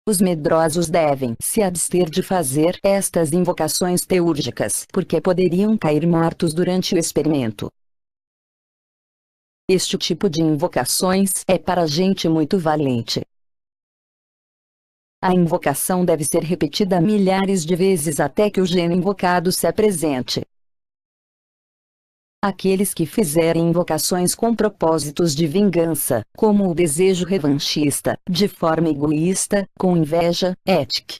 Os medrosos devem se abster de fazer estas invocações teúrgicas, porque poderiam cair mortos durante o experimento. Este tipo de invocações é para gente muito valente. A invocação deve ser repetida milhares de vezes até que o gênio invocado se apresente. Aqueles que fizerem invocações com propósitos de vingança, como o desejo revanchista, de forma egoísta, com inveja, etc.,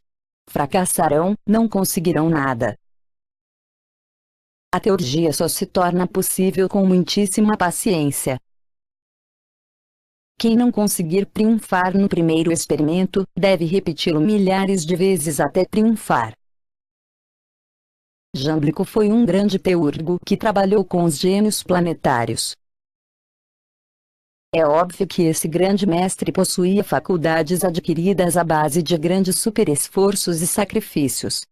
fracassarão, não conseguirão nada. A teurgia só se torna possível com muitíssima paciência. Quem não conseguir triunfar no primeiro experimento, deve repeti-lo milhares de vezes até triunfar. Jâmblico foi um grande teurgo que trabalhou com os gênios planetários. É óbvio que esse grande mestre possuía faculdades adquiridas à base de grandes superesforços e sacrifícios.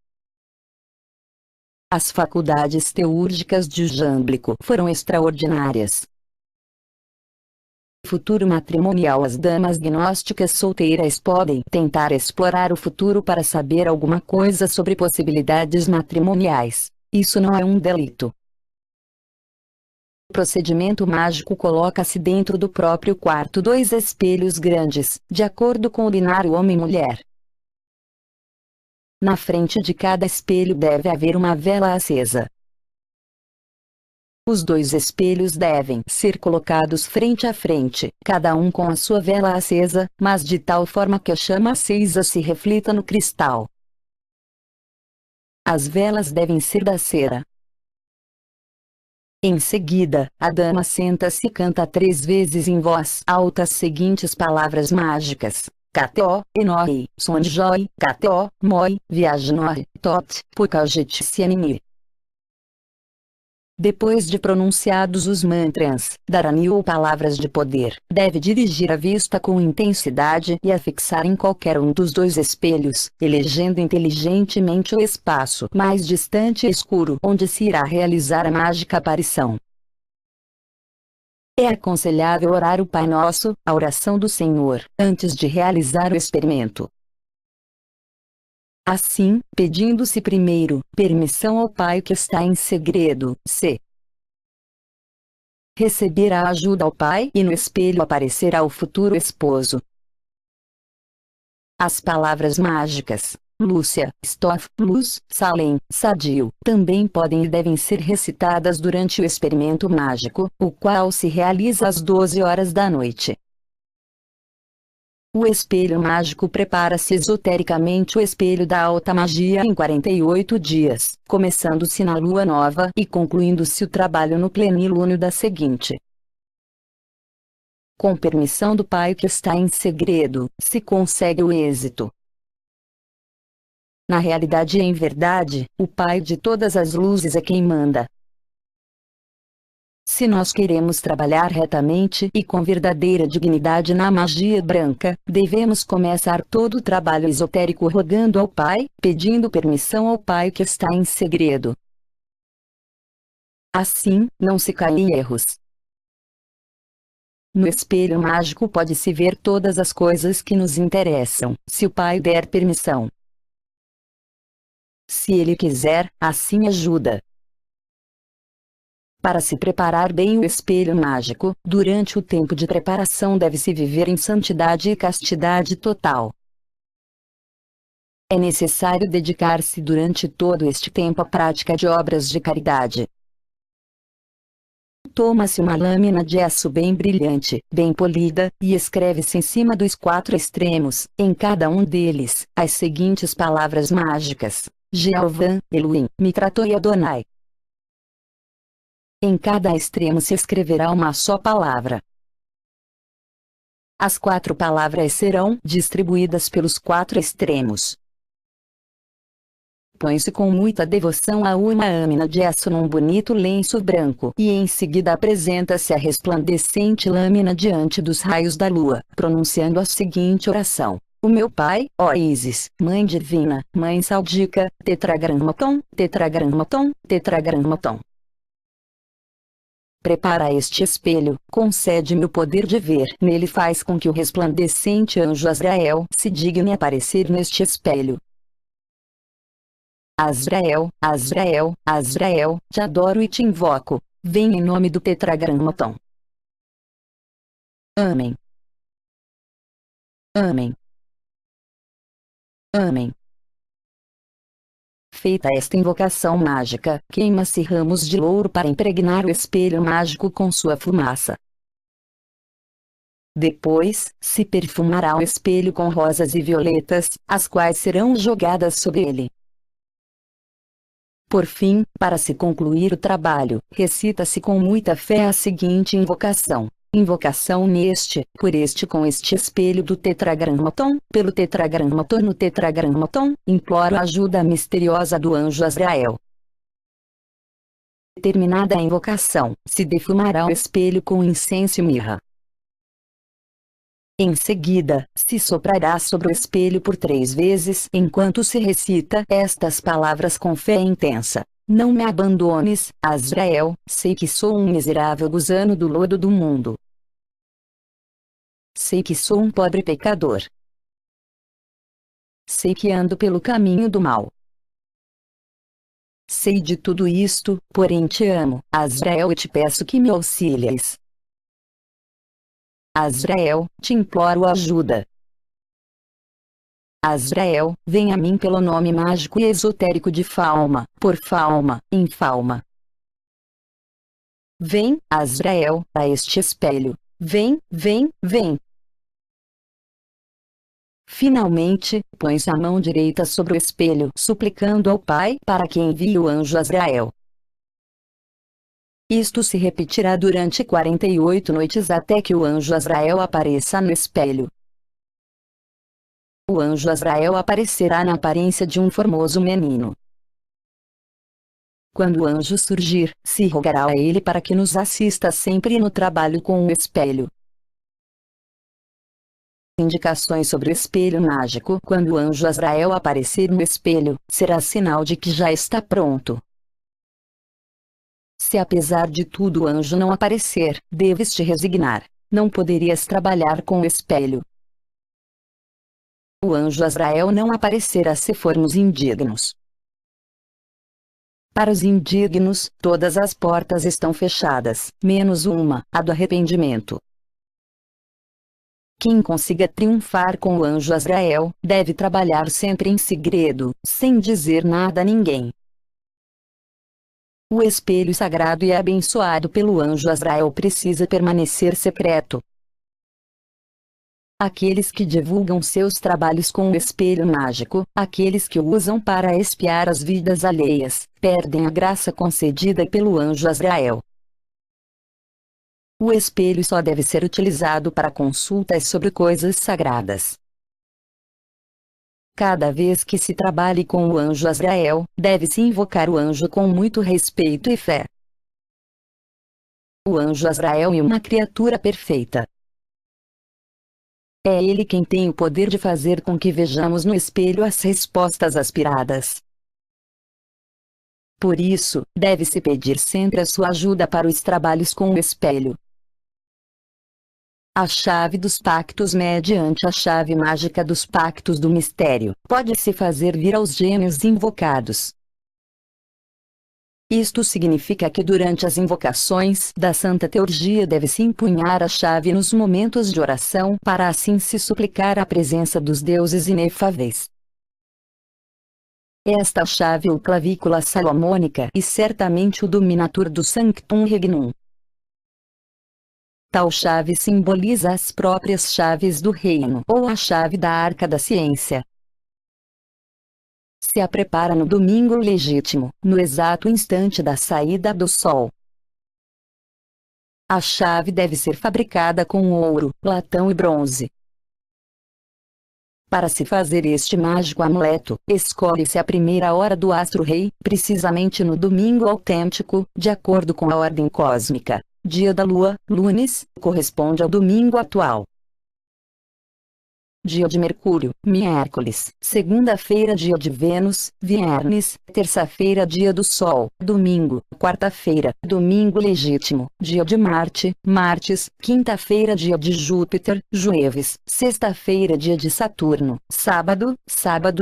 As faculdades teúrgicas de Jâmblico foram extraordinárias. Futuro matrimonial. As damas gnósticas solteiras podem tentar explorar o futuro para saber alguma coisa sobre possibilidades matrimoniais. Isso não é um delito. O procedimento mágico coloca-se dentro do próprio quarto dois espelhos grandes, de acordo com o binário homem-mulher. Na frente de cada espelho deve haver uma vela acesa. Os dois espelhos devem ser colocados frente a frente, cada um com a sua vela acesa, mas de tal forma que a chama acesa se reflita no cristal. As velas devem ser da cera. Em seguida, a dama senta-se e canta 3 vezes em voz alta as seguintes palavras mágicas: KTO, Enoi, Sonjoy, KTO, Moi, Viagnor, Tot, Pukajet-Sianini. Depois de pronunciados os mantras, Dharani ou palavras de poder, deve dirigir a vista com intensidade e a fixar em qualquer um dos dois espelhos, elegendo inteligentemente o espaço mais distante e escuro onde se irá realizar a mágica aparição. É aconselhável orar o Pai Nosso, a oração do Senhor, antes de realizar o experimento. Assim, pedindo-se primeiro permissão ao Pai que está em segredo, se receber a ajuda ao Pai e no espelho aparecerá o futuro esposo. As palavras mágicas, Lúcia, Stoff, Luz, Salem, Sadio, também podem e devem ser recitadas durante o experimento mágico, o qual se realiza às 12 horas da noite. O espelho mágico prepara-se esotericamente o espelho da alta magia em 48 dias, começando-se na lua nova e concluindo-se o trabalho no plenilúnio da seguinte. Com permissão do Pai que está em segredo, se consegue o êxito. Na realidade e em verdade, o Pai de todas as luzes é quem manda. Se nós queremos trabalhar retamente e com verdadeira dignidade na magia branca, devemos começar todo o trabalho esotérico rogando ao Pai, pedindo permissão ao Pai que está em segredo. Assim, não se cai em erros. No espelho mágico pode-se ver todas as coisas que nos interessam, se o Pai der permissão. Se ele quiser, assim ajuda. Para se preparar bem o espelho mágico, durante o tempo de preparação deve-se viver em santidade e castidade total. É necessário dedicar-se durante todo este tempo à prática de obras de caridade. Toma-se uma lâmina de aço bem brilhante, bem polida, e escreve-se em cima dos 4 extremos, em cada um deles, as seguintes palavras mágicas: Jeová, Elohim, me tratou e Adonai. Em cada extremo se escreverá uma só palavra. As 4 palavras serão distribuídas pelos 4 extremos. Põe-se com muita devoção a uma lâmina de aço num bonito lenço branco e em seguida apresenta-se a resplandecente lâmina diante dos raios da lua, pronunciando a seguinte oração: O meu Pai, ó Isis, Mãe Divina, Mãe Sádica, Tetragrammaton, Tetragrammaton, Tetragrammaton. prepara este espelho, concede-me o poder de ver. Nele faz com que o resplandecente anjo Azrael se digne aparecer neste espelho. Azrael, Azrael, Azrael, te adoro e te invoco. Vem em nome do Tetragrammaton. Amém. Amém. Amém. Feita esta invocação mágica, queima-se ramos de louro para impregnar o espelho mágico com sua fumaça. Depois, se perfumará o espelho com rosas e violetas, as quais serão jogadas sobre ele. Por fim, para se concluir o trabalho, recita-se com muita fé a seguinte invocação. Invocação neste, por este com este espelho do Tetragrammaton, pelo Tetragrammaton no Tetragrammaton, imploro a ajuda misteriosa do anjo Azrael. Terminada a invocação, se defumará o espelho com incenso e mirra. Em seguida, se soprará sobre o espelho por 3 vezes enquanto se recita estas palavras com fé intensa. Não me abandones, Azrael, sei que sou um miserável gusano do lodo do mundo. Sei que sou um pobre pecador. Sei que ando pelo caminho do mal. Sei de tudo isto, porém te amo, Azrael, e te peço que me auxilies. Azrael, te imploro ajuda. Azrael, vem a mim pelo nome mágico e esotérico de Falma, por Falma, em Falma. Vem, Azrael, a este espelho. Vem, vem, vem. Finalmente, põe-se a mão direita sobre o espelho, suplicando ao Pai para que envie o anjo Azrael. Isto se repetirá durante 48 noites até que o anjo Azrael apareça no espelho. O anjo Azrael aparecerá na aparência de um formoso menino. Quando o anjo surgir, se rogará a ele para que nos assista sempre no trabalho com o espelho. Indicações sobre o espelho mágico. Quando o anjo Azrael aparecer no espelho, será sinal de que já está pronto. Se apesar de tudo o anjo não aparecer, deves te resignar. Não poderias trabalhar com o espelho. O anjo Azrael não aparecerá se formos indignos. Para os indignos, todas as portas estão fechadas, menos uma, a do arrependimento. Quem consiga triunfar com o anjo Azrael, deve trabalhar sempre em segredo, sem dizer nada a ninguém. O espelho sagrado e abençoado pelo anjo Azrael precisa permanecer secreto. Aqueles que divulgam seus trabalhos com o espelho mágico, aqueles que o usam para espiar as vidas alheias, perdem a graça concedida pelo anjo Azrael. O espelho só deve ser utilizado para consultas sobre coisas sagradas. Cada vez que se trabalhe com o anjo Azrael, deve-se invocar o anjo com muito respeito e fé. O anjo Azrael é uma criatura perfeita. É ele quem tem o poder de fazer com que vejamos no espelho as respostas aspiradas. Por isso, deve-se pedir sempre a sua ajuda para os trabalhos com o espelho. A chave dos pactos. Mediante a chave mágica dos pactos do mistério, pode-se fazer vir aos gênios invocados. Isto significa que durante as invocações da Santa Teurgia deve-se empunhar a chave nos momentos de oração para assim se suplicar a presença dos deuses inefáveis. Esta chave é o clavícula salomônica e certamente o dominatur do Sanctum Regnum. Tal chave simboliza as próprias chaves do reino, ou a chave da arca da ciência. Se a prepara no domingo legítimo, no exato instante da saída do sol. A chave deve ser fabricada com ouro, latão e bronze. Para se fazer este mágico amuleto, escolhe-se a primeira hora do astro-rei, precisamente no domingo autêntico, de acordo com a ordem cósmica. Dia da lua, lunes, corresponde ao domingo atual. dia de Mercúrio, miércoles, segunda-feira dia de Vênus, viernes, terça-feira dia do Sol, domingo, quarta-feira, domingo legítimo, dia de Marte, martes, quinta-feira dia de Júpiter, jueves, sexta-feira dia de Saturno, sábado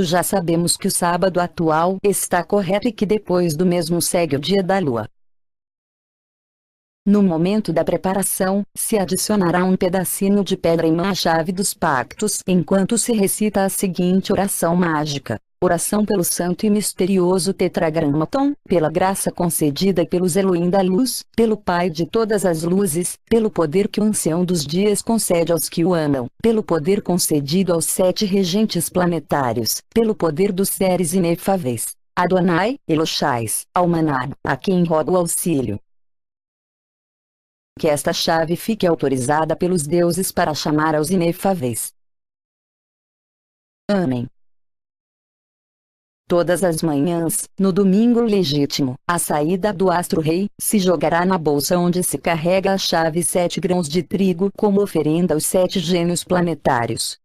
já sabemos que o sábado atual está correto e que depois do mesmo segue o dia da Lua. No momento da preparação, se adicionará um pedacinho de pedra em uma chave dos pactos enquanto se recita a seguinte oração mágica. Oração pelo santo e misterioso Tetragrammaton, pela graça concedida pelos Elohim da luz, pelo Pai de todas as luzes, pelo poder que o ancião dos dias concede aos que o amam, pelo poder concedido aos 7 regentes planetários, pelo poder dos seres inefáveis. Adonai, Eloshais, Almanar, a quem rogo auxílio. Que esta chave fique autorizada pelos deuses para chamar aos inefáveis. Amém. Todas as manhãs, no domingo legítimo, a saída do astro-rei, se jogará na bolsa onde se carrega a chave 7 grãos de trigo como oferenda aos 7 gênios planetários.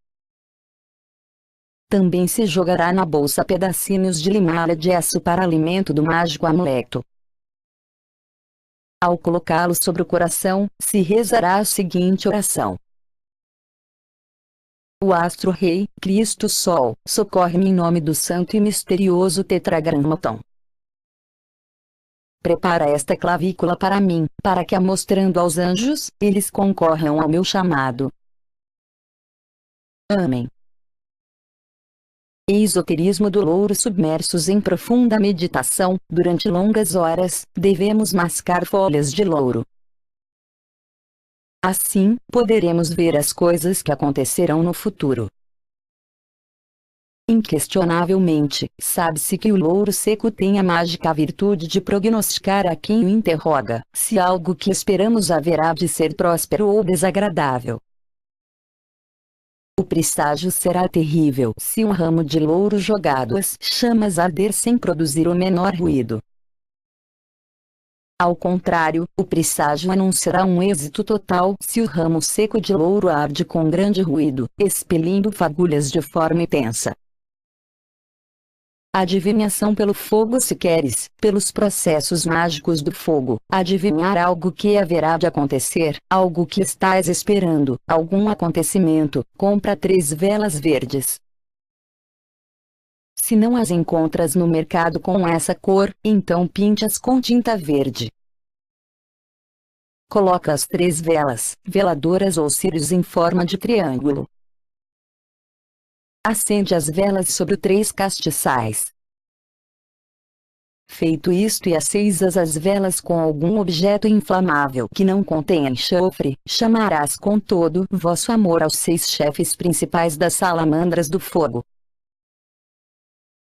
Também se jogará na bolsa pedacinhos de limalha de aço para alimento do mágico amuleto. Ao colocá-lo sobre o coração, se rezará a seguinte oração. O astro-rei, Cristo Sol, socorre-me em nome do santo e misterioso Tetragrammaton. Prepara esta clavícula para mim, para que, a mostrando aos anjos, eles concorram ao meu chamado. Amém. Esoterismo do louro. Submersos em profunda meditação, durante longas horas, devemos mascar folhas de louro. Assim, poderemos ver as coisas que acontecerão no futuro. Inquestionavelmente, sabe-se que o louro seco tem a mágica virtude de prognosticar a quem o interroga, se algo que esperamos haverá de ser próspero ou desagradável. O presságio será terrível se um ramo de louro jogado às chamas arder sem produzir o menor ruído. Ao contrário, o presságio anunciará um êxito total se o ramo seco de louro arde com grande ruído, expelindo fagulhas de forma intensa. Adivinhação pelo fogo. Se queres, pelos processos mágicos do fogo, adivinhar algo que haverá de acontecer, algo que estás esperando, algum acontecimento, compra 3 velas verdes. Se não as encontras no mercado com essa cor, então pinte-as com tinta verde. Coloca as 3 velas, veladoras ou círios em forma de triângulo. Acende as velas sobre 3 castiçais. Feito isto e acesas as velas com algum objeto inflamável que não contenha enxofre, chamarás com todo vosso amor aos 6 chefes principais das salamandras do fogo.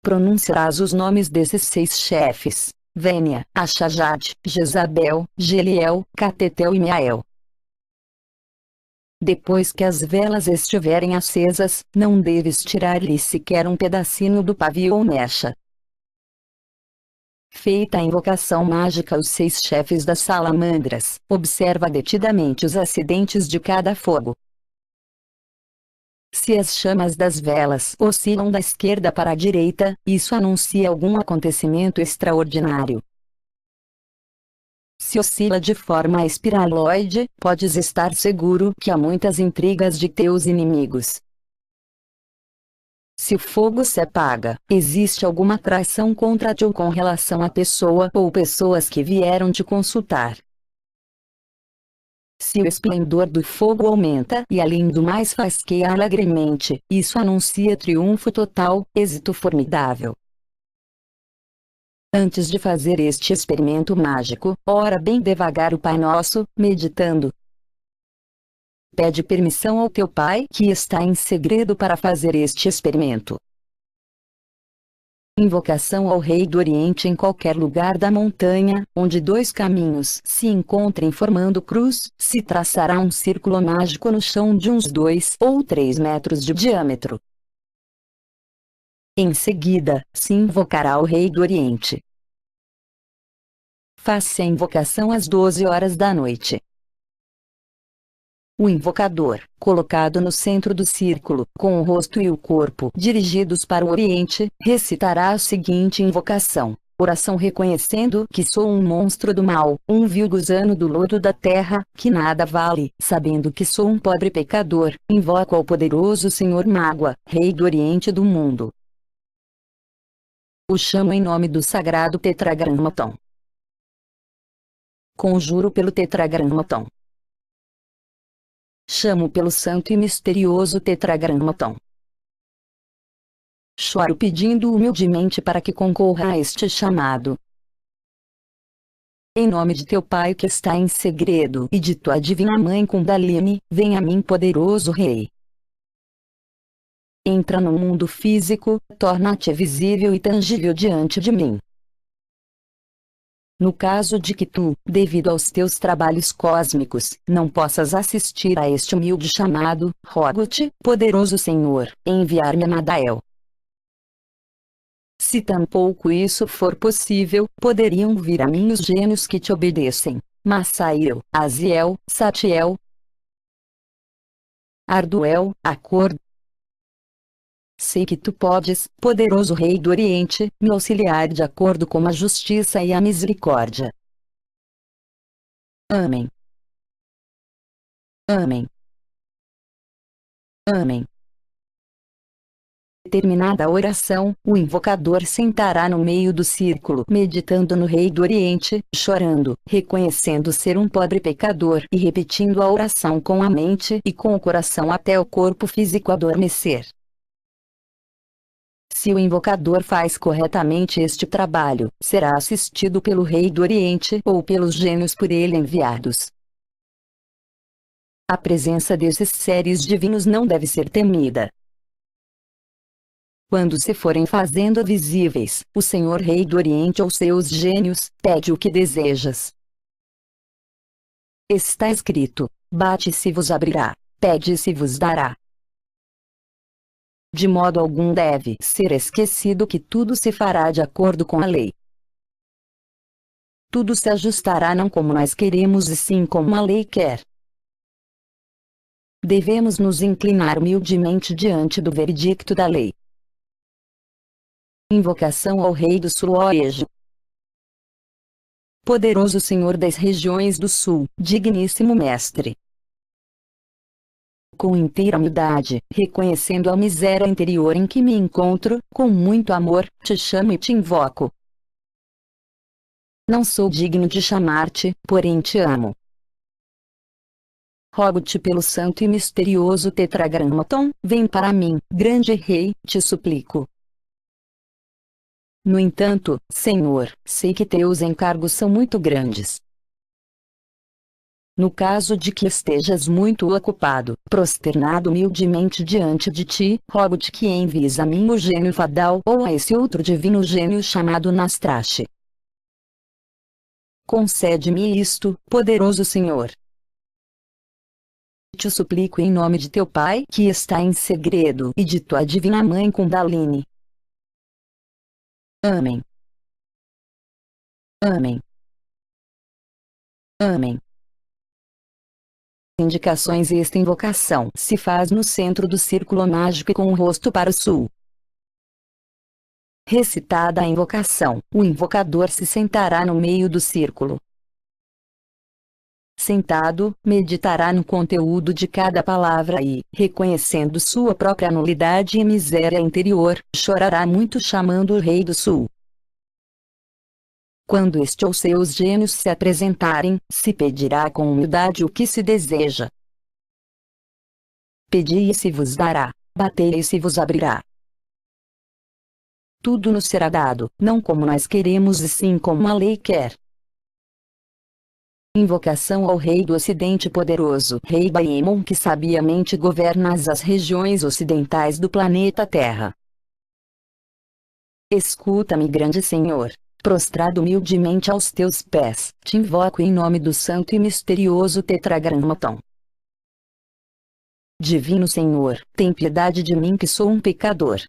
Pronunciarás os nomes desses 6 chefes: Vênia, Ashajad, Jezabel, Geliel, Catetel e Meael. Depois que as velas estiverem acesas, não deves tirar-lhe sequer um pedacinho do pavio ou mecha. Feita a invocação mágica aos 6 chefes das salamandras, observa detidamente os acidentes de cada fogo. Se as chamas das velas oscilam da esquerda para a direita, isso anuncia algum acontecimento extraordinário. Se oscila de forma espiraloide, podes estar seguro que há muitas intrigas de teus inimigos. Se o fogo se apaga, existe alguma traição contra ti ou com relação à pessoa ou pessoas que vieram te consultar. Se o esplendor do fogo aumenta e além do mais fasqueia alegremente, isso anuncia triunfo total, êxito formidável. Antes de fazer este experimento mágico, ora bem devagar o Pai Nosso, meditando. Pede permissão ao teu Pai que está em segredo para fazer este experimento. Invocação ao Rei do Oriente. Em qualquer lugar da montanha, onde 2 caminhos se encontrem formando cruz, se traçará um círculo mágico no chão de uns 2 ou 3 metros de diâmetro. Em seguida, se invocará o Rei do Oriente. Faz-se a invocação às 12 horas da noite. O invocador, colocado no centro do círculo, com o rosto e o corpo dirigidos para o Oriente, recitará a seguinte invocação. Oração reconhecendo que sou um monstro do mal, um vil gusano do lodo da terra, que nada vale, sabendo que sou um pobre pecador, invoco ao poderoso Senhor Mágua, Rei do Oriente do mundo. O chamo em nome do sagrado Tetragrammaton. Conjuro pelo Tetragrammaton. Chamo pelo santo e misterioso Tetragrammaton. Choro pedindo humildemente para que concorra a este chamado. Em nome de teu Pai que está em segredo e de tua divina Mãe Kundalini, vem a mim poderoso Rei. Entra no mundo físico, torna-te visível e tangível diante de mim. No caso de que tu, devido aos teus trabalhos cósmicos, não possas assistir a este humilde chamado, rogo-te, poderoso Senhor, enviar-me a Nadael. Se tampouco isso for possível, poderiam vir a mim os gênios que te obedecem, Massael, Aziel, Satiel, Arduel, Acor. Sei que tu podes, poderoso Rei do Oriente, me auxiliar de acordo com a justiça e a misericórdia. Amém. Amém. Amém. Terminada a oração, o invocador sentará no meio do círculo, meditando no Rei do Oriente, chorando, reconhecendo ser um pobre pecador e repetindo a oração com a mente e com o coração até o corpo físico adormecer. Se o invocador faz corretamente este trabalho, será assistido pelo Rei do Oriente ou pelos gênios por ele enviados. A presença desses seres divinos não deve ser temida. Quando se forem fazendo visíveis, o Senhor Rei do Oriente ou seus gênios, pede o que desejas. Está escrito: bate e se vos abrirá, pede e se vos dará. De modo algum deve ser esquecido que tudo se fará de acordo com a lei. Tudo se ajustará não como nós queremos e sim como a lei quer. Devemos nos inclinar humildemente diante do veredicto da lei. Invocação ao Rei do Sul-Oeste. Poderoso Senhor das regiões do Sul, digníssimo Mestre. Com inteira humildade, reconhecendo a miséria interior em que me encontro, com muito amor, te chamo e te invoco. Não sou digno de chamar-te, porém te amo. Rogo-te pelo santo e misterioso Tetragrammaton, vem para mim, grande Rei, te suplico. No entanto, Senhor, sei que teus encargos são muito grandes. No caso de que estejas muito ocupado, prosternado humildemente diante de ti, rogo-te que envies a mim o gênio Fadal ou a esse outro divino gênio chamado Nastrache. Concede-me isto, poderoso Senhor. Te suplico em nome de teu Pai que está em segredo e de tua divina Mãe Kundalini. Amém. Amém. Amém. Indicações. Esta invocação se faz no centro do círculo mágico e com o rosto para o sul. Recitada a invocação, o invocador se sentará no meio do círculo. Sentado, meditará no conteúdo de cada palavra e, reconhecendo sua própria nulidade e miséria interior, chorará muito chamando o Rei do Sul. Quando este ou seus gênios se apresentarem, se pedirá com humildade o que se deseja. Pedi e se vos dará, batei e se vos abrirá. Tudo nos será dado, não como nós queremos e sim como a lei quer. Invocação ao Rei do Ocidente. Poderoso Rei Baemon, que sabiamente governas as regiões ocidentais do planeta Terra. Escuta-me, grande Senhor. Prostrado humildemente aos teus pés, te invoco em nome do santo e misterioso Tetragrammaton. Divino Senhor, tem piedade de mim que sou um pecador.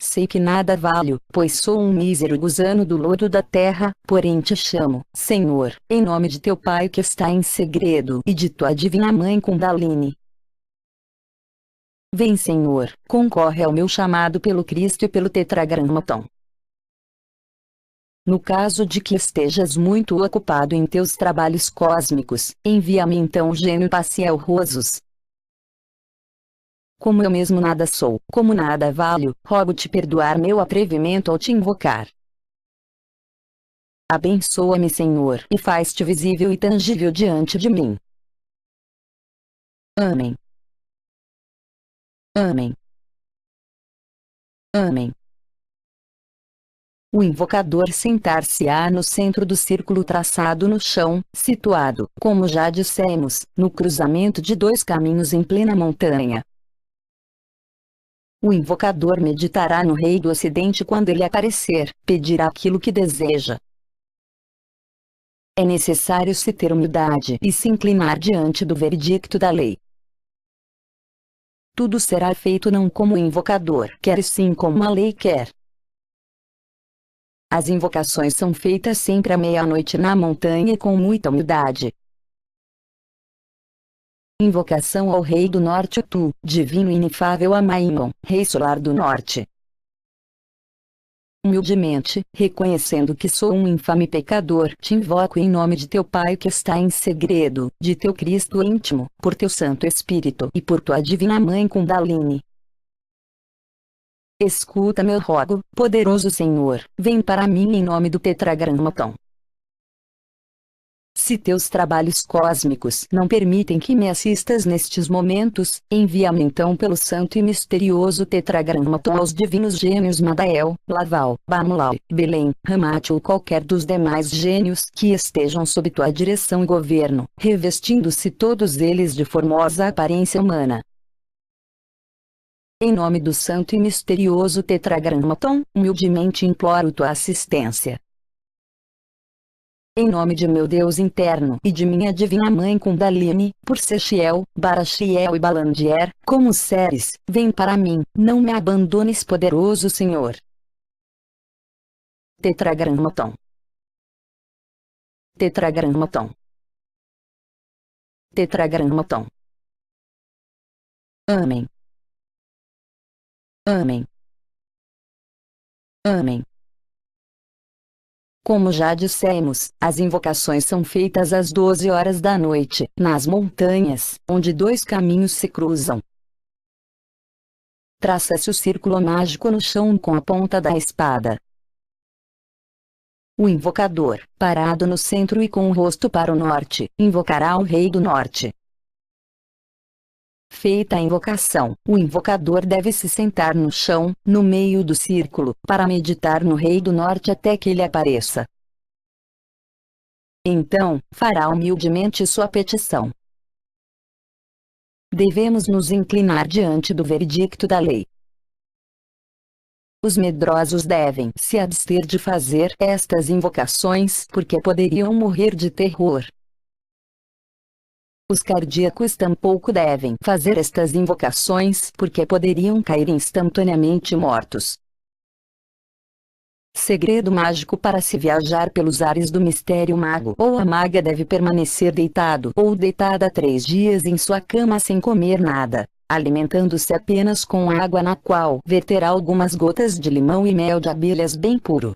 Sei que nada valho, pois sou um mísero gusano do lodo da terra, porém te chamo, Senhor, em nome de teu Pai que está em segredo e de tua divina mãe Kundalini. Vem, Senhor, concorre ao meu chamado pelo Cristo e pelo Tetragrammaton. No caso de que estejas muito ocupado em teus trabalhos cósmicos, envia-me então o gênio Paciel Rosos. Como eu mesmo nada sou, como nada valho, rogo-te perdoar meu atrevimento ao te invocar. Abençoa-me, Senhor, e faz-te visível e tangível diante de mim. Amém. Amém. Amém. O invocador sentar-se-á no centro do círculo traçado no chão, situado, como já dissemos, no cruzamento de dois caminhos em plena montanha. O invocador meditará no rei do ocidente quando ele aparecer, pedirá aquilo que deseja. É necessário se ter humildade e se inclinar diante do veredicto da lei. Tudo será feito não como o invocador quer e sim como a lei quer. As invocações são feitas sempre à meia-noite na montanha com muita humildade. Invocação ao Rei do Norte Tu, Divino e Inefável Amaimon, Rei Solar do Norte. Humildemente, reconhecendo que sou um infame pecador, te invoco em nome de teu Pai que está em segredo, de teu Cristo íntimo, por teu Santo Espírito e por tua Divina Mãe Kundalini. Escuta meu rogo, poderoso Senhor, vem para mim em nome do Tetragrammaton. Se teus trabalhos cósmicos não permitem que me assistas nestes momentos, envia-me então pelo santo e misterioso Tetragrammaton aos divinos gênios Madael, Laval, Banulau, Belém, Ramat ou qualquer dos demais gênios que estejam sob tua direção e governo, revestindo-se todos eles de formosa aparência humana. Em nome do santo e misterioso Tetragrammaton, humildemente imploro tua assistência. Em nome de meu Deus interno e de minha divina mãe Kundalini, por Sechiel, Barachiel e Balandier, como seres, vem para mim, não me abandones, poderoso Senhor. Tetragrammaton. Tetragrammaton. Tetragrammaton. Amém. Amém. Amém. Como já dissemos, as invocações são feitas às 12 horas da noite, nas montanhas, onde dois caminhos se cruzam. Traça-se o círculo mágico no chão com a ponta da espada. O invocador, parado no centro e com o rosto para o norte, invocará o Rei do Norte. Feita a invocação, o invocador deve se sentar no chão, no meio do círculo, para meditar no Rei do Norte até que ele apareça. Então, fará humildemente sua petição. Devemos nos inclinar diante do veredicto da lei. Os medrosos devem se abster de fazer estas invocações porque poderiam morrer de terror. Os cardíacos tampouco devem fazer estas invocações porque poderiam cair instantaneamente mortos. Segredo mágico para se viajar pelos ares do mistério: o mago ou a maga deve permanecer deitado ou deitada 3 dias em sua cama sem comer nada, alimentando-se apenas com água na qual verterá algumas gotas de limão e mel de abelhas bem puro.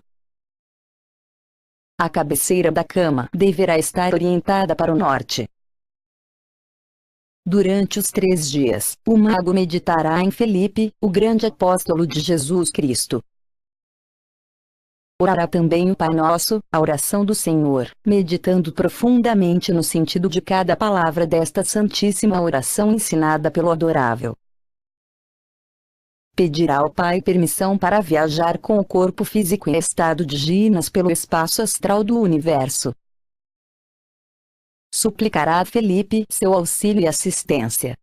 A cabeceira da cama deverá estar orientada para o norte. Durante os 3 dias, o mago meditará em Felipe, o grande apóstolo de Jesus Cristo. Orará também o Pai Nosso, a oração do Senhor, meditando profundamente no sentido de cada palavra desta santíssima oração ensinada pelo adorável. Pedirá ao Pai permissão para viajar com o corpo físico em estado de ginas pelo espaço astral do universo. Suplicará a Felipe seu auxílio e assistência.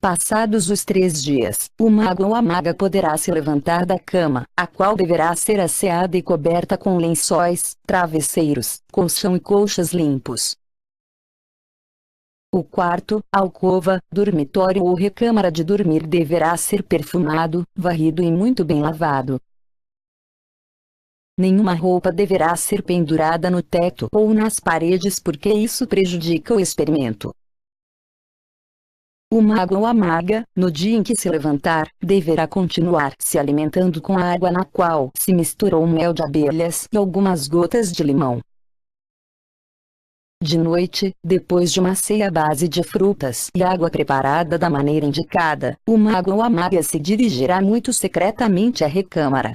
Passados os 3 dias, o mago ou a maga poderá se levantar da cama, a qual deverá ser asseada e coberta com lençóis, travesseiros, colchão e colchas limpos. O quarto, alcova, dormitório ou recâmara de dormir deverá ser perfumado, varrido e muito bem lavado. Nenhuma roupa deverá ser pendurada no teto ou nas paredes porque isso prejudica o experimento. O mago ou a maga, no dia em que se levantar, deverá continuar se alimentando com a água na qual se misturou mel de abelhas e algumas gotas de limão. De noite, depois de uma ceia à base de frutas e água preparada da maneira indicada, o mago ou a maga se dirigirá muito secretamente à recâmara.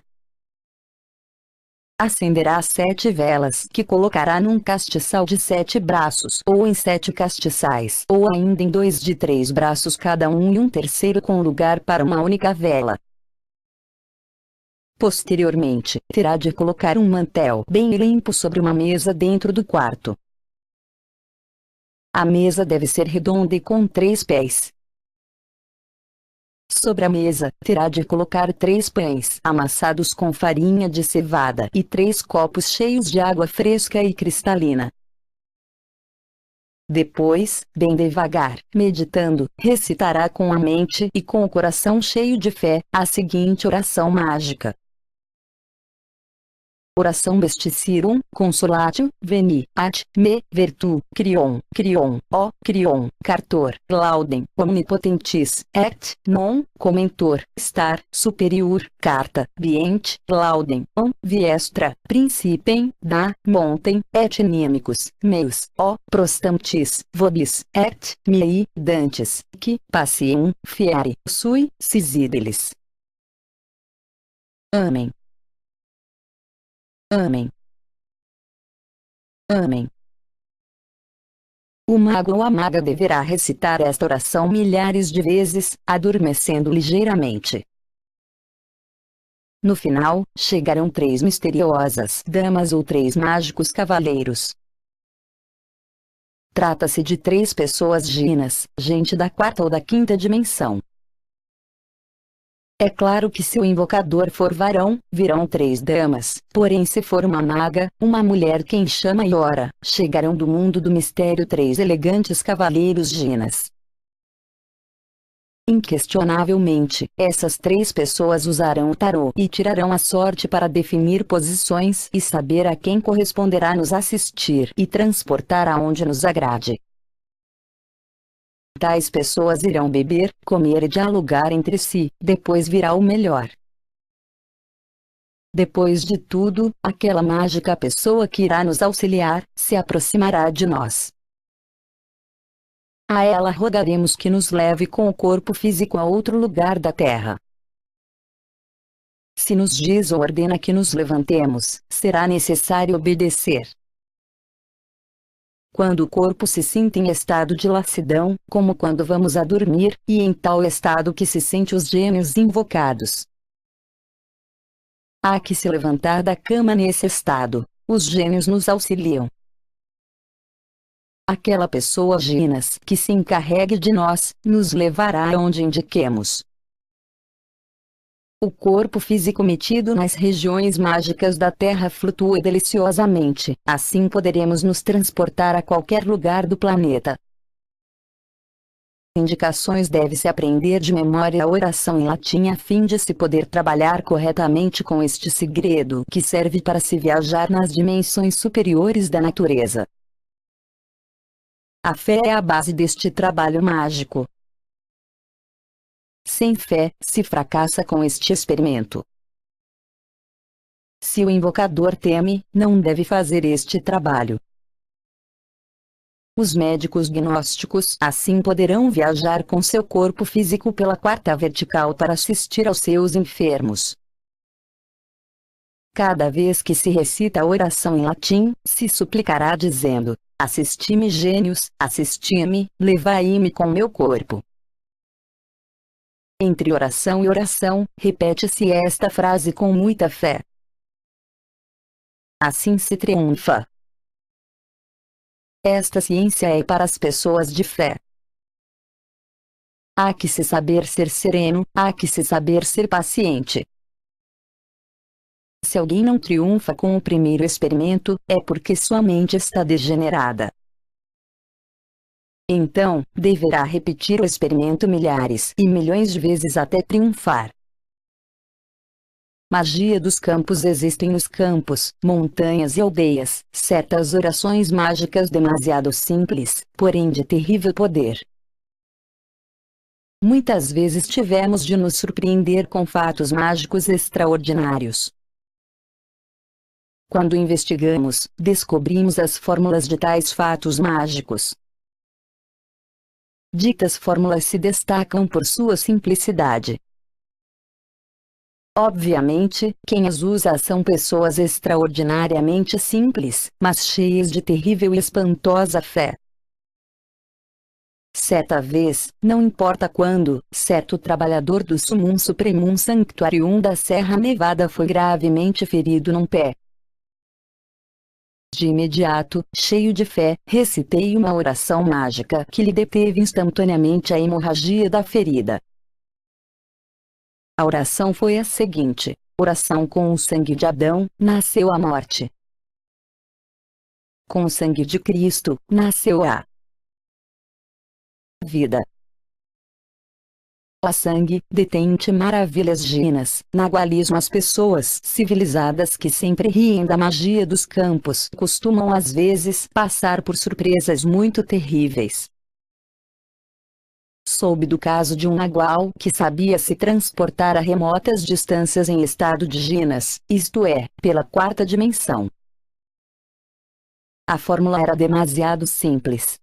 Acenderá 7 velas que colocará num castiçal de 7 braços ou em 7 castiçais ou ainda em 2 de 3 braços cada um e um terceiro com lugar para uma única vela. Posteriormente, terá de colocar um mantel bem limpo sobre uma mesa dentro do quarto. A mesa deve ser redonda e com 3 pés. Sobre a mesa, terá de colocar 3 pães amassados com farinha de cevada e 3 copos cheios de água fresca e cristalina. Depois, bem devagar, meditando, recitará com a mente e com o coração cheio de fé, a seguinte oração mágica. Oração Besticirum, Consolatio, Veni, ad me, Virtu, Crion, Crion, Cartor, Laudem, Omnipotentis, et, non, Comentor, Star, Superior, Carta, Vient, Laudem, Viestra, Principem, da, Montem, et Inimicus, meus, prostantis, vobis, et, miei, dantes, que, passiem, fieri, sui, sisidelis. Amém. Amém. Amém. O mago ou a maga deverá recitar esta oração milhares de vezes, adormecendo ligeiramente. No final, chegarão 3 misteriosas damas ou 3 mágicos cavaleiros. Trata-se de 3 pessoas ginas, gente da 4ª ou da 5ª dimensão. É claro que se o invocador for varão, virão 3 damas, porém se for uma maga, uma mulher quem chama e ora, chegarão do mundo do mistério 3 elegantes cavaleiros ginas. Inquestionavelmente, essas 3 pessoas usarão o tarô e tirarão a sorte para definir posições e saber a quem corresponderá nos assistir e transportar aonde nos agrade. Tais pessoas irão beber, comer e dialogar entre si, depois virá o melhor. Depois de tudo, aquela mágica pessoa que irá nos auxiliar, se aproximará de nós. A ela rogaremos que nos leve com o corpo físico a outro lugar da Terra. Se nos diz ou ordena que nos levantemos, será necessário obedecer. Quando o corpo se sinta em estado de lassidão, como quando vamos a dormir, e em tal estado que se sente os gênios invocados. Há que se levantar da cama nesse estado, os gênios nos auxiliam. Aquela pessoa ginas que se encarregue de nós, nos levará aonde indiquemos. O corpo físico metido nas regiões mágicas da Terra flutua deliciosamente, assim poderemos nos transportar a qualquer lugar do planeta. Indicações: deve-se aprender de memória a oração em latim a fim de se poder trabalhar corretamente com este segredo que serve para se viajar nas dimensões superiores da natureza. A fé é a base deste trabalho mágico. Sem fé, se fracassa com este experimento. Se o invocador teme, não deve fazer este trabalho. Os médicos gnósticos assim poderão viajar com seu corpo físico pela 4ª vertical para assistir aos seus enfermos. Cada vez que se recita a oração em latim, se suplicará dizendo: assisti-me gênios, assisti-me, levai-me com meu corpo. Entre oração e oração, repete-se esta frase com muita fé. Assim se triunfa. Esta ciência é para as pessoas de fé. Há que se saber ser sereno, há que se saber ser paciente. Se alguém não triunfa com o primeiro experimento, é porque sua mente está degenerada. Então, deverá repetir o experimento milhares e milhões de vezes até triunfar. Magia dos campos. Existem nos campos, montanhas e aldeias, certas orações mágicas demasiado simples, porém de terrível poder. Muitas vezes tivemos de nos surpreender com fatos mágicos extraordinários. Quando investigamos, descobrimos as fórmulas de tais fatos mágicos. Ditas fórmulas se destacam por sua simplicidade. Obviamente, quem as usa são pessoas extraordinariamente simples, mas cheias de terrível e espantosa fé. Certa vez, não importa quando, certo trabalhador do Sumum Supremum Sanctuarium da Serra Nevada foi gravemente ferido num pé. De imediato, cheio de fé, recitei uma oração mágica que lhe deteve instantaneamente a hemorragia da ferida. A oração foi a seguinte: oração com o sangue de Adão, nasceu a morte. Com o sangue de Cristo, nasceu a vida. Ó sangue, detente maravilhas divinas. Nagualismo. As pessoas civilizadas que sempre riem da magia dos campos costumam às vezes passar por surpresas muito terríveis. Soube do caso de um nagual que sabia se transportar a remotas distâncias em estado de ginas, isto é, pela quarta dimensão. A fórmula era demasiado simples.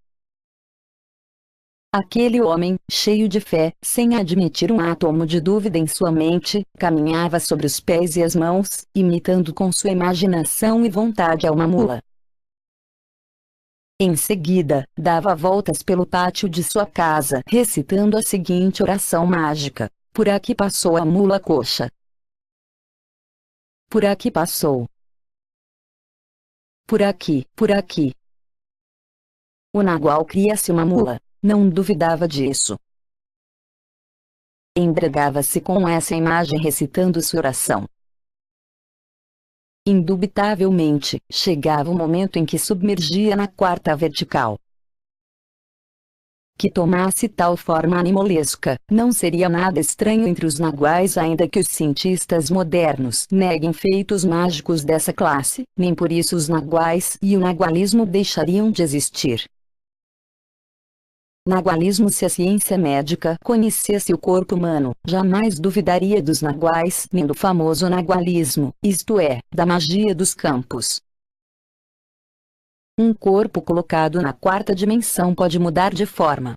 Aquele homem, cheio de fé, sem admitir um átomo de dúvida em sua mente, caminhava sobre os pés e as mãos, imitando com sua imaginação e vontade a uma mula. Em seguida, dava voltas pelo pátio de sua casa, recitando a seguinte oração mágica: por aqui passou a mula coxa. Por aqui passou. Por aqui, por aqui. O nagual cria-se uma mula. Não duvidava disso. Embregava-se com essa imagem recitando sua oração. Indubitavelmente, chegava o momento em que submergia na quarta vertical. Que tomasse tal forma animalesca, não seria nada estranho entre os naguais, ainda que os cientistas modernos neguem feitos mágicos dessa classe, nem por isso os naguais e o nagualismo deixariam de existir. Nagualismo. Se a ciência médica conhecesse o corpo humano, jamais duvidaria dos naguais nem do famoso nagualismo, isto é, da magia dos campos. Um corpo colocado na quarta dimensão pode mudar de forma.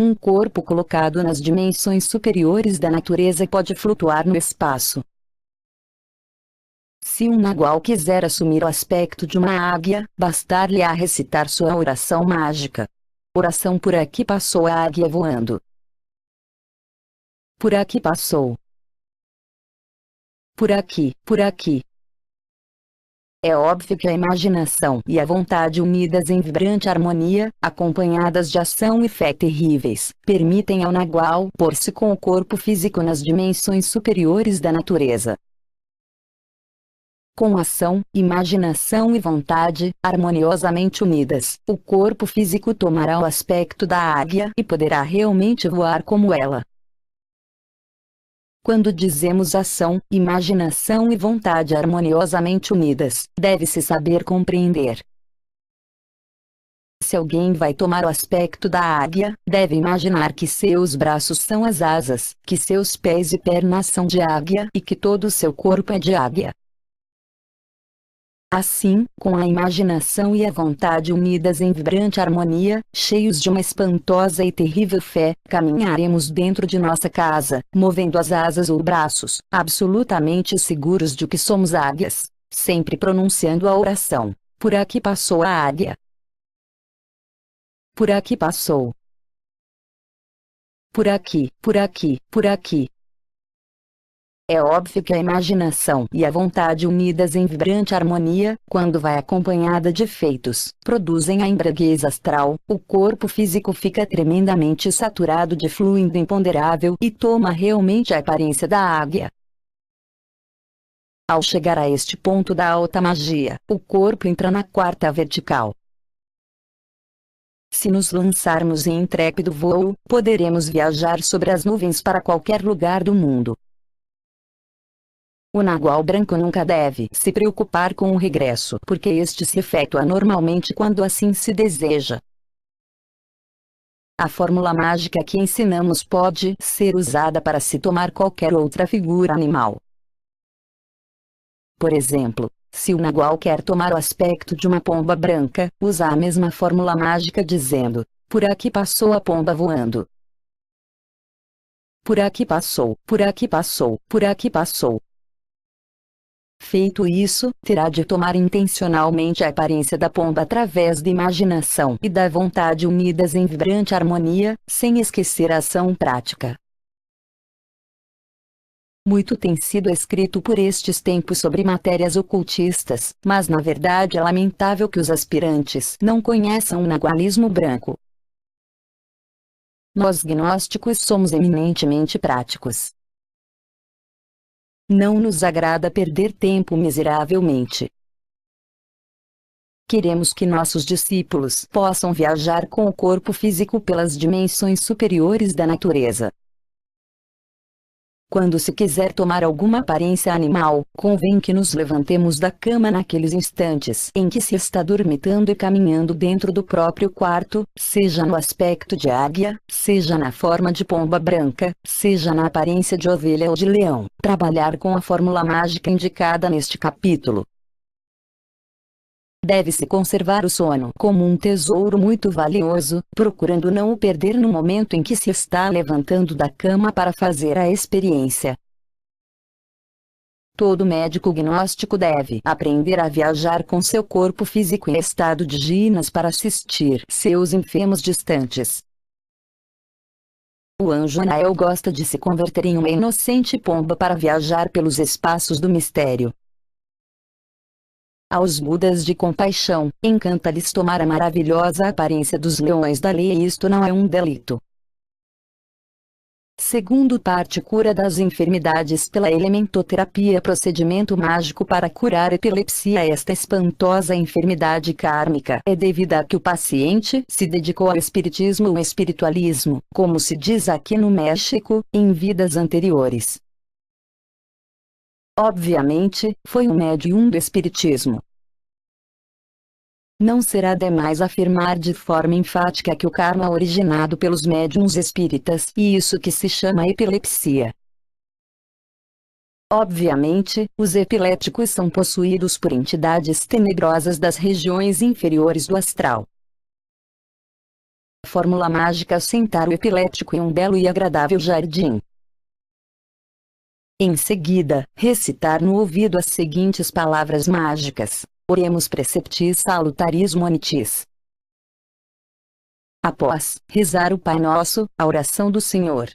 Um corpo colocado nas dimensões superiores da natureza pode flutuar no espaço. Se um nagual quiser assumir o aspecto de uma águia, bastar-lhe-á recitar sua oração mágica. Oração. Por aqui passou a águia voando. Por aqui passou. Por aqui, por aqui. É óbvio que a imaginação e a vontade unidas em vibrante harmonia, acompanhadas de ação e fé terríveis, permitem ao nagual pôr-se com o corpo físico nas dimensões superiores da natureza. Com ação, imaginação e vontade, harmoniosamente unidas, o corpo físico tomará o aspecto da águia e poderá realmente voar como ela. Quando dizemos ação, imaginação e vontade harmoniosamente unidas, deve-se saber compreender. Se alguém vai tomar o aspecto da águia, deve imaginar que seus braços são as asas, que seus pés e pernas são de águia e que todo o seu corpo é de águia. Assim, com a imaginação e a vontade unidas em vibrante harmonia, cheios de uma espantosa e terrível fé, caminharemos dentro de nossa casa, movendo as asas ou braços, absolutamente seguros de que somos águias, sempre pronunciando a oração: por aqui passou a águia. Por aqui passou. Por aqui, por aqui, por aqui. É óbvio que a imaginação e a vontade unidas em vibrante harmonia, quando vai acompanhada de efeitos, produzem a embriaguez astral, o corpo físico fica tremendamente saturado de fluido imponderável e toma realmente a aparência da águia. Ao chegar a este ponto da alta magia, o corpo entra na quarta vertical. Se nos lançarmos em intrépido voo, poderemos viajar sobre as nuvens para qualquer lugar do mundo. O nagual branco nunca deve se preocupar com o regresso, porque este se efetua normalmente quando assim se deseja. A fórmula mágica que ensinamos pode ser usada para se tomar qualquer outra figura animal. Por exemplo, se o nagual quer tomar o aspecto de uma pomba branca, usa a mesma fórmula mágica dizendo: por aqui passou a pomba voando. Por aqui passou, por aqui passou, por aqui passou. Feito isso, terá de tomar intencionalmente a aparência da pomba através da imaginação e da vontade unidas em vibrante harmonia, sem esquecer a ação prática. Muito tem sido escrito por estes tempos sobre matérias ocultistas, mas na verdade é lamentável que os aspirantes não conheçam o nagualismo branco. Nós gnósticos somos eminentemente práticos. Não nos agrada perder tempo miseravelmente. Queremos que nossos discípulos possam viajar com o corpo físico pelas dimensões superiores da natureza. Quando se quiser tomar alguma aparência animal, convém que nos levantemos da cama naqueles instantes em que se está dormitando e caminhando dentro do próprio quarto, seja no aspecto de águia, seja na forma de pomba branca, seja na aparência de ovelha ou de leão. Trabalhar com a fórmula mágica indicada neste capítulo. Deve-se conservar o sono como um tesouro muito valioso, procurando não o perder no momento em que se está levantando da cama para fazer a experiência. Todo médico gnóstico deve aprender a viajar com seu corpo físico em estado de ginas para assistir seus enfermos distantes. O anjo Anael gosta de se converter em uma inocente pomba para viajar pelos espaços do mistério. Aos Budas de compaixão, encanta-lhes tomar a maravilhosa aparência dos leões da lei e isto não é um delito. Segundo parte cura das enfermidades pela elementoterapia, procedimento mágico para curar epilepsia. Esta espantosa enfermidade kármica é devida a que o paciente se dedicou ao espiritismo ou espiritualismo, como se diz aqui no México, em vidas anteriores. Obviamente, foi um médium do espiritismo. Não será demais afirmar de forma enfática que o karma originado pelos médiuns espíritas e isso que se chama epilepsia. Obviamente, os epiléticos são possuídos por entidades tenebrosas das regiões inferiores do astral. Fórmula mágica: sentar o epilético em um belo e agradável jardim. Em seguida, recitar no ouvido as seguintes palavras mágicas: Oremos preceptis salutaris monitis. Após rezar o Pai Nosso, a oração do Senhor.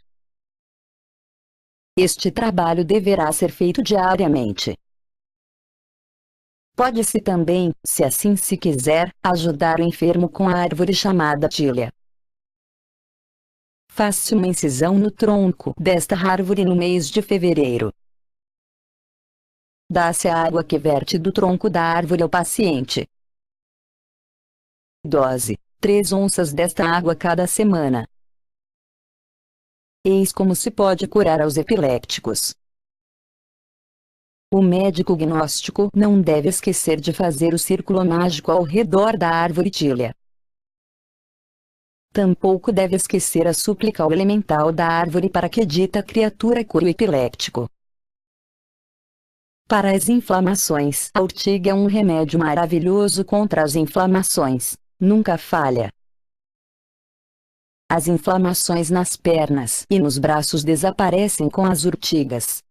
Este trabalho deverá ser feito diariamente. Pode-se também, se assim se quiser, ajudar o enfermo com a árvore chamada tilha. Faz-se uma incisão no tronco desta árvore no mês de fevereiro. Dá-se a água que verte do tronco da árvore ao paciente. Dose: 3 onças desta água cada semana. Eis como se pode curar aos epilépticos. O médico gnóstico não deve esquecer de fazer o círculo mágico ao redor da árvore tilha. Tampouco deve esquecer a súplica ao elemental da árvore para que dita criatura cure o epiléptico. Para as inflamações, a urtiga é um remédio maravilhoso contra as inflamações. Nunca falha. As inflamações nas pernas e nos braços desaparecem com as urtigas.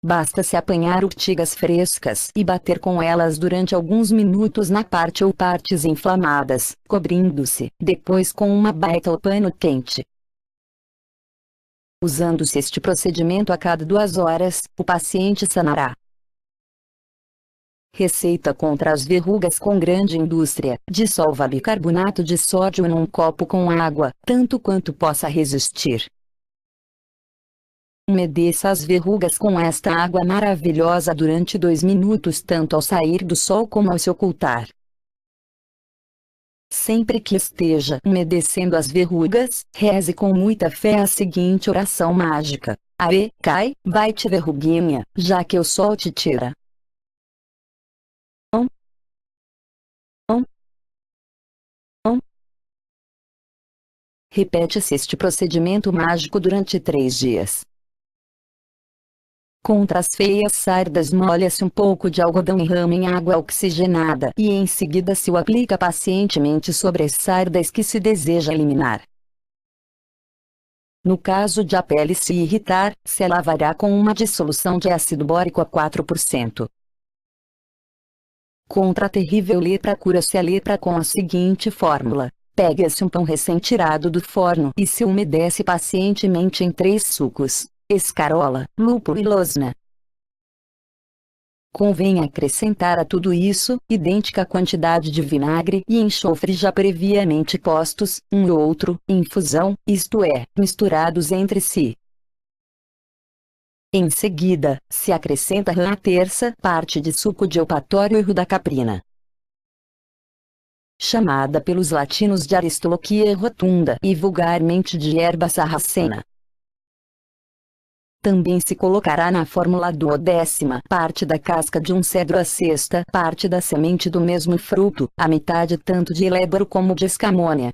Basta-se apanhar urtigas frescas e bater com elas durante alguns minutos na parte ou partes inflamadas, cobrindo-se, depois com uma baita ou pano quente. Usando-se este procedimento a cada 2 horas, o paciente sanará. Receita contra as verrugas com grande indústria: dissolva bicarbonato de sódio num copo com água, tanto quanto possa resistir. Umedeça as verrugas com esta água maravilhosa durante 2 minutos, tanto ao sair do sol como ao se ocultar. Sempre que esteja umedecendo as verrugas, reze com muita fé a seguinte oração mágica: Aê, cai, vai-te verruguinha, já que o sol te tira. Om, om, om. Repete-se este procedimento mágico durante 3 dias. Contra as feias sardas, molha-se um pouco de algodão e rama em água oxigenada e em seguida se o aplica pacientemente sobre as sardas que se deseja eliminar. No caso de a pele se irritar, se lavará com uma dissolução de ácido bórico a 4%. Contra a terrível lepra, cura-se a lepra com a seguinte fórmula: pega-se um pão recém-tirado do forno e se umedece pacientemente em 3 sucos: escarola, lúpulo e losna. Convém acrescentar a tudo isso idêntica quantidade de vinagre e enxofre já previamente postos, um e outro, em infusão, isto é, misturados entre si. Em seguida, se acrescenta uma terça parte de suco de eupatório e rudacaprina, chamada pelos latinos de Aristolochia rotunda e vulgarmente de erva sarracena. Também se colocará na fórmula 12ª parte da casca de um cedro, a 6ª parte da semente do mesmo fruto, a metade tanto de ilébaro como de escamônia.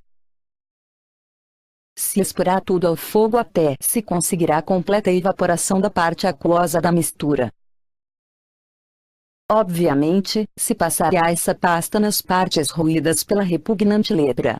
Se expurá tudo ao fogo até se conseguirá completa evaporação da parte aquosa da mistura. Obviamente, se passará essa pasta nas partes roídas pela repugnante lepra.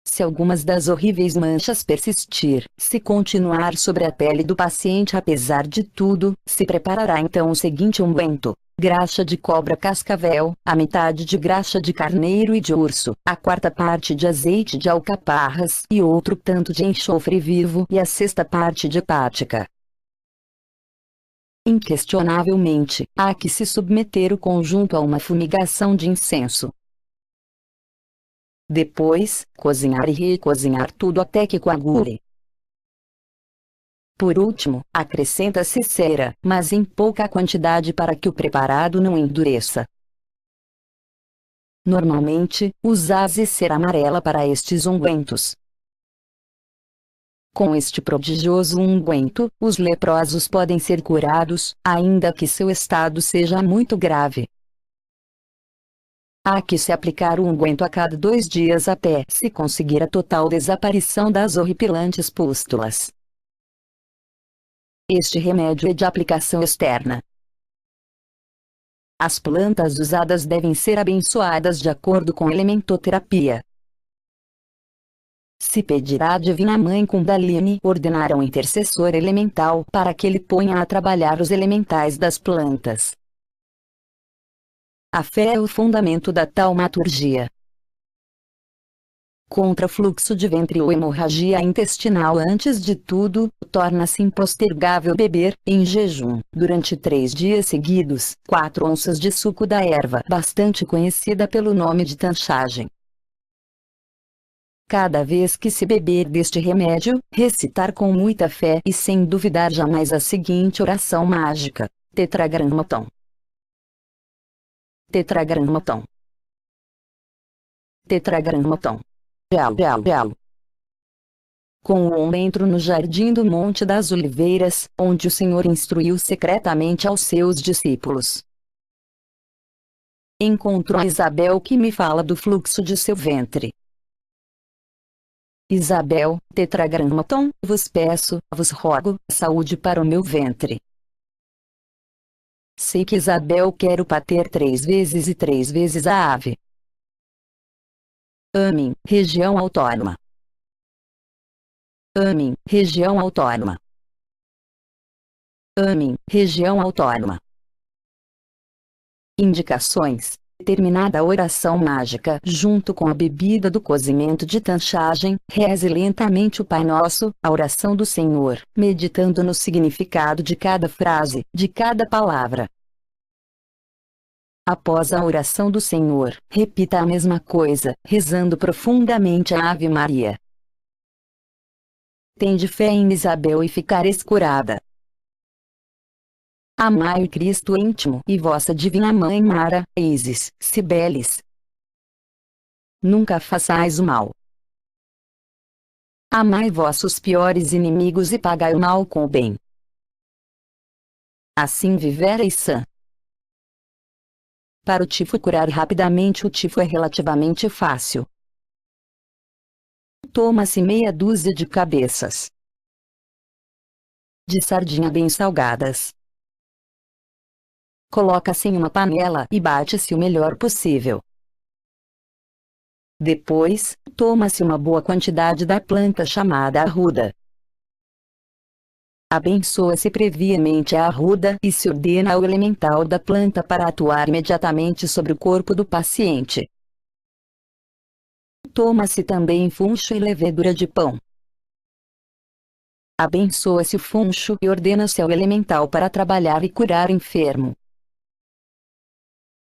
Se algumas das horríveis manchas persistir, se continuar sobre a pele do paciente apesar de tudo, se preparará então o seguinte unguento: graxa de cobra cascavel, a metade de graxa de carneiro e de urso, a 4ª parte de azeite de alcaparras e outro tanto de enxofre vivo e a 6ª parte de hepática. Inquestionavelmente, há que se submeter o conjunto a uma fumigação de incenso. Depois, cozinhar e recozinhar tudo até que coagule. Por último, acrescenta-se cera, mas em pouca quantidade para que o preparado não endureça. Normalmente, usa-se cera amarela para estes ungüentos. Com este prodigioso unguento, os leprosos podem ser curados, ainda que seu estado seja muito grave. Há que se aplicar o unguento a cada 2 dias até se conseguir a total desaparição das horripilantes pústulas. Este remédio é de aplicação externa. As plantas usadas devem ser abençoadas de acordo com a elementoterapia. Se pedirá à Divina Mãe Kundalini ordenar um intercessor elemental para que ele ponha a trabalhar os elementais das plantas. A fé é o fundamento da taumaturgia. Contra fluxo de ventre ou hemorragia intestinal, antes de tudo, torna-se impostergável beber, em jejum, durante 3 dias seguidos, 4 onças de suco da erva bastante conhecida pelo nome de tanchagem. Cada vez que se beber deste remédio, recitar com muita fé e sem duvidar jamais a seguinte oração mágica: Tetragrammaton. Tetragrammaton. Tetragrammaton. Real. Com o homem entro no jardim do Monte das Oliveiras, onde o Senhor instruiu secretamente aos seus discípulos. Encontro a Isabel, que me fala do fluxo de seu ventre. Isabel, Tetragrammaton, vos peço, vos rogo, saúde para o meu ventre. Sei que Isabel quer o pater 3 vezes e 3 vezes a ave. Amém, região autônoma. Amém, região autônoma. Amém, região autônoma. Indicações: terminada a oração mágica junto com a bebida do cozimento de tanchagem, reze lentamente o Pai Nosso, a oração do Senhor, meditando no significado de cada frase, de cada palavra. Após a oração do Senhor, repita a mesma coisa, rezando profundamente a Ave Maria. Tende fé em Isabel e ficareis curada. Amai o Cristo íntimo e vossa divina mãe Mara, Isis, Cibeles. Nunca façais o mal. Amai vossos piores inimigos e pagai o mal com o bem. Assim vivereis sã. Para o tifo curar rapidamente, o tifo é relativamente fácil. Toma-se meia dúzia de cabeças de sardinha bem salgadas. Coloca-se em uma panela e bate-se o melhor possível. Depois, toma-se uma boa quantidade da planta chamada arruda. Abençoa-se previamente a arruda e se ordena ao elemental da planta para atuar imediatamente sobre o corpo do paciente. Toma-se também funcho e levedura de pão. Abençoa-se o funcho e ordena-se ao elemental para trabalhar e curar o enfermo.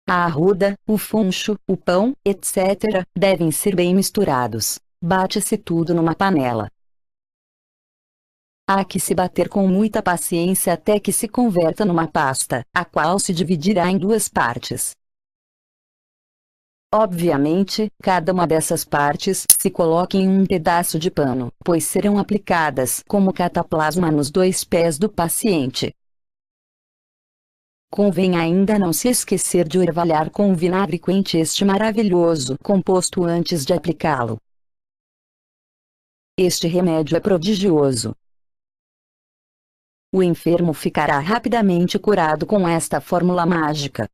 A arruda, o funcho, o pão, etc., devem ser bem misturados. Bate-se tudo numa panela. Há que se bater com muita paciência até que se converta numa pasta, a qual se dividirá em duas partes. Obviamente, cada uma dessas partes se coloca em um pedaço de pano, pois serão aplicadas como cataplasma nos dois pés do paciente. Convém ainda não se esquecer de orvalhar com o vinagre quente este maravilhoso composto antes de aplicá-lo. Este remédio é prodigioso. O enfermo ficará rapidamente curado com esta fórmula mágica.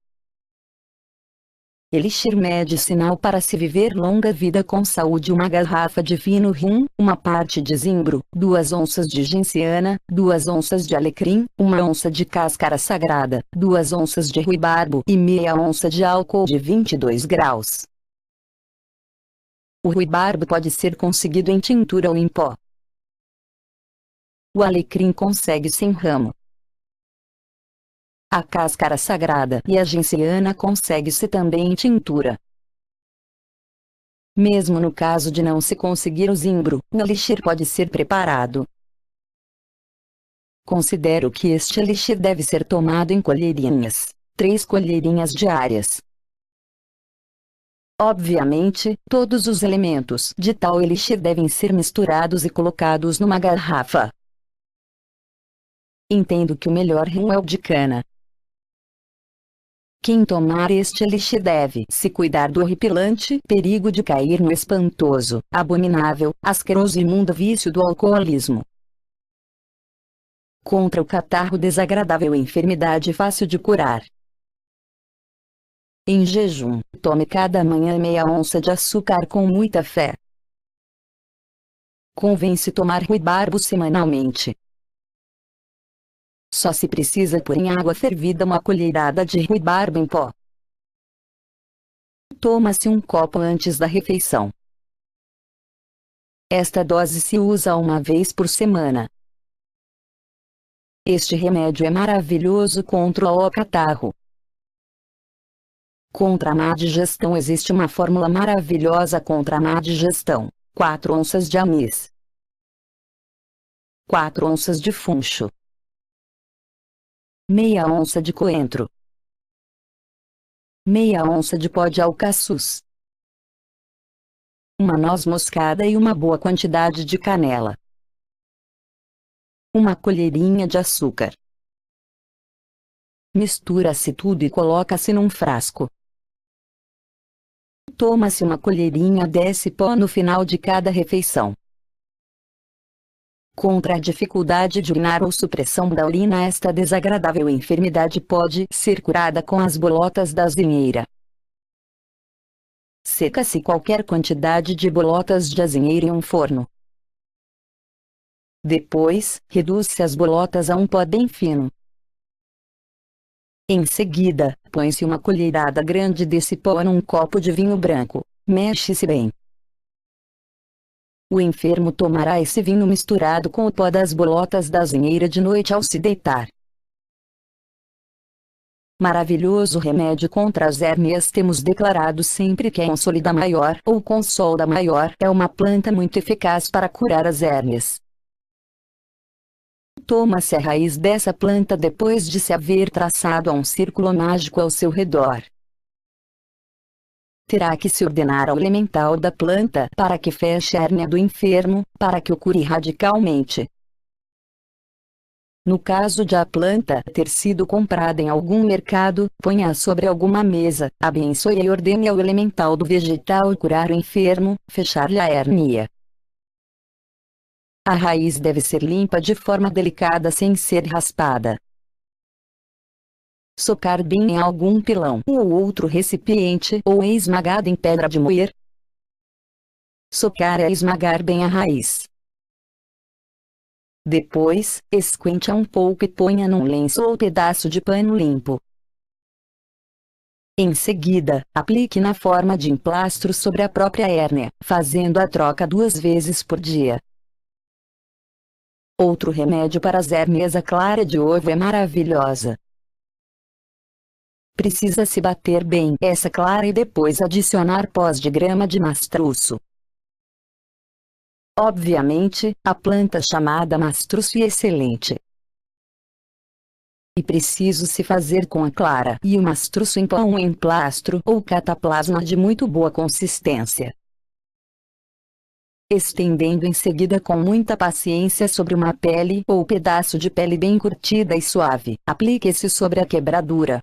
Elixir medicinal para se viver longa vida com saúde: uma garrafa de vinho rum, uma parte de zimbro, 2 onças de genciana, 2 onças de alecrim, 1 onça de cáscara sagrada, 2 onças de ruibarbo e meia onça de álcool de 22 graus. O ruibarbo pode ser conseguido em tintura ou em pó. O alecrim consegue-se em ramo. A cáscara sagrada e a genciana consegue-se também em tintura. Mesmo no caso de não se conseguir o zimbro, o elixir pode ser preparado. Considero que este elixir deve ser tomado em colherinhas, 3 colherinhas diárias. Obviamente, todos os elementos de tal elixir devem ser misturados e colocados numa garrafa. Entendo que o melhor rum é o de cana. Quem tomar este elixir deve se cuidar do horripilante perigo de cair no espantoso, abominável, asqueroso e imundo vício do alcoolismo. Contra o catarro desagradável e enfermidade fácil de curar. Em jejum, tome cada manhã meia onça de açúcar com muita fé. Convém-se tomar ruibarbo semanalmente. Só se precisa pôr em água fervida uma colherada de ruibarbo em pó. Toma-se um copo antes da refeição. Esta dose se usa uma vez por semana. Este remédio é maravilhoso contra o catarro. Contra a má digestão existe uma fórmula maravilhosa contra a má digestão: 4 onças de anis, 4 onças de funcho, meia onça de coentro, meia onça de pó de alcaçuz, uma noz moscada e uma boa quantidade de canela, uma colherinha de açúcar. Mistura-se tudo e coloca-se num frasco. Toma-se uma colherinha desse pó no final de cada refeição. Contra a dificuldade de urinar ou supressão da urina, esta desagradável enfermidade pode ser curada com as bolotas da azinheira. Seca-se qualquer quantidade de bolotas de azinheira em um forno. Depois, reduz-se as bolotas a um pó bem fino. Em seguida, põe-se uma colherada grande desse pó num copo de vinho branco. Mexe-se bem. O enfermo tomará esse vinho misturado com o pó das bolotas da azinheira de noite ao se deitar. Maravilhoso remédio contra as hérnias. Temos declarado sempre que a Consolida maior ou Consolda maior é uma planta muito eficaz para curar as hérnias. Toma-se a raiz dessa planta depois de se haver traçado um círculo mágico ao seu redor. Terá que se ordenar ao elemental da planta para que feche a hérnia do enfermo, para que o cure radicalmente. No caso de a planta ter sido comprada em algum mercado, ponha-a sobre alguma mesa, abençoe e ordene ao elemental do vegetal curar o enfermo, fechar-lhe a hérnia. A raiz deve ser limpa de forma delicada sem ser raspada. Socar bem em algum pilão ou outro recipiente ou esmagada em pedra de moer. Socar é esmagar bem a raiz. Depois, esquente-a um pouco e ponha num lenço ou pedaço de pano limpo. Em seguida, aplique na forma de emplastro sobre a própria hérnia, fazendo a troca 2 vezes por dia. Outro remédio para as hérnias: a clara de ovo é maravilhosa. Precisa-se bater bem essa clara e depois adicionar pós de grama de mastruço. Obviamente, a planta chamada mastruço é excelente. E preciso se fazer com a clara e o mastruço em pó ou em plastro ou cataplasma de muito boa consistência. Estendendo em seguida com muita paciência sobre uma pele ou pedaço de pele bem curtida e suave, aplique-se sobre a quebradura.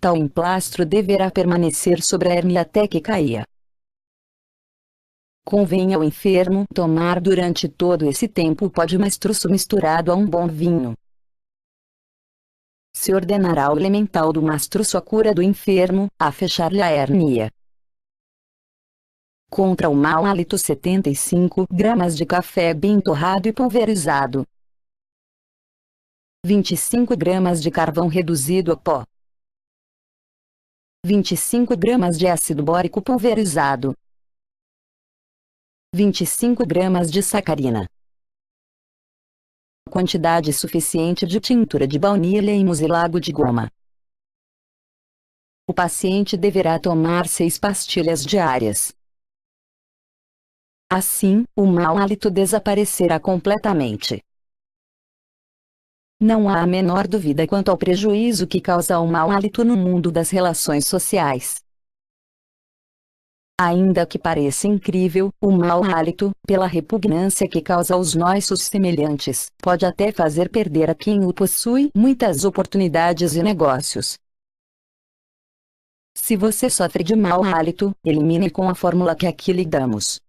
Tal emplastro deverá permanecer sobre a hérnia até que caia. Convém ao enfermo tomar durante todo esse tempo o pó de mastruço misturado a um bom vinho. Se ordenará ao elemental do mastruço a cura do enfermo, a fechar-lhe a hérnia. Contra o mau hálito: 75 gramas de café bem torrado e pulverizado. 25 gramas de carvão reduzido a pó. 25 gramas de ácido bórico pulverizado. 25 gramas de sacarina. Quantidade suficiente de tintura de baunilha e mucilago de goma. O paciente deverá tomar 6 pastilhas diárias. Assim, o mau hálito desaparecerá completamente. Não há a menor dúvida quanto ao prejuízo que causa o mau hálito no mundo das relações sociais. Ainda que pareça incrível, o mau hálito, pela repugnância que causa aos nossos semelhantes, pode até fazer perder a quem o possui muitas oportunidades e negócios. Se você sofre de mau hálito, elimine com a fórmula que aqui lhe damos.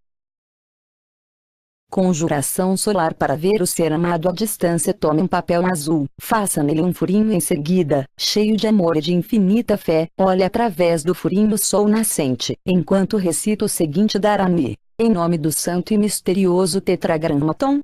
Conjuração solar: para ver o ser amado à distância, tome um papel azul, faça nele um furinho em seguida, cheio de amor e de infinita fé, olhe através do furinho o sol nascente, enquanto recita o seguinte Dharani: em nome do santo e misterioso Tetragrammaton,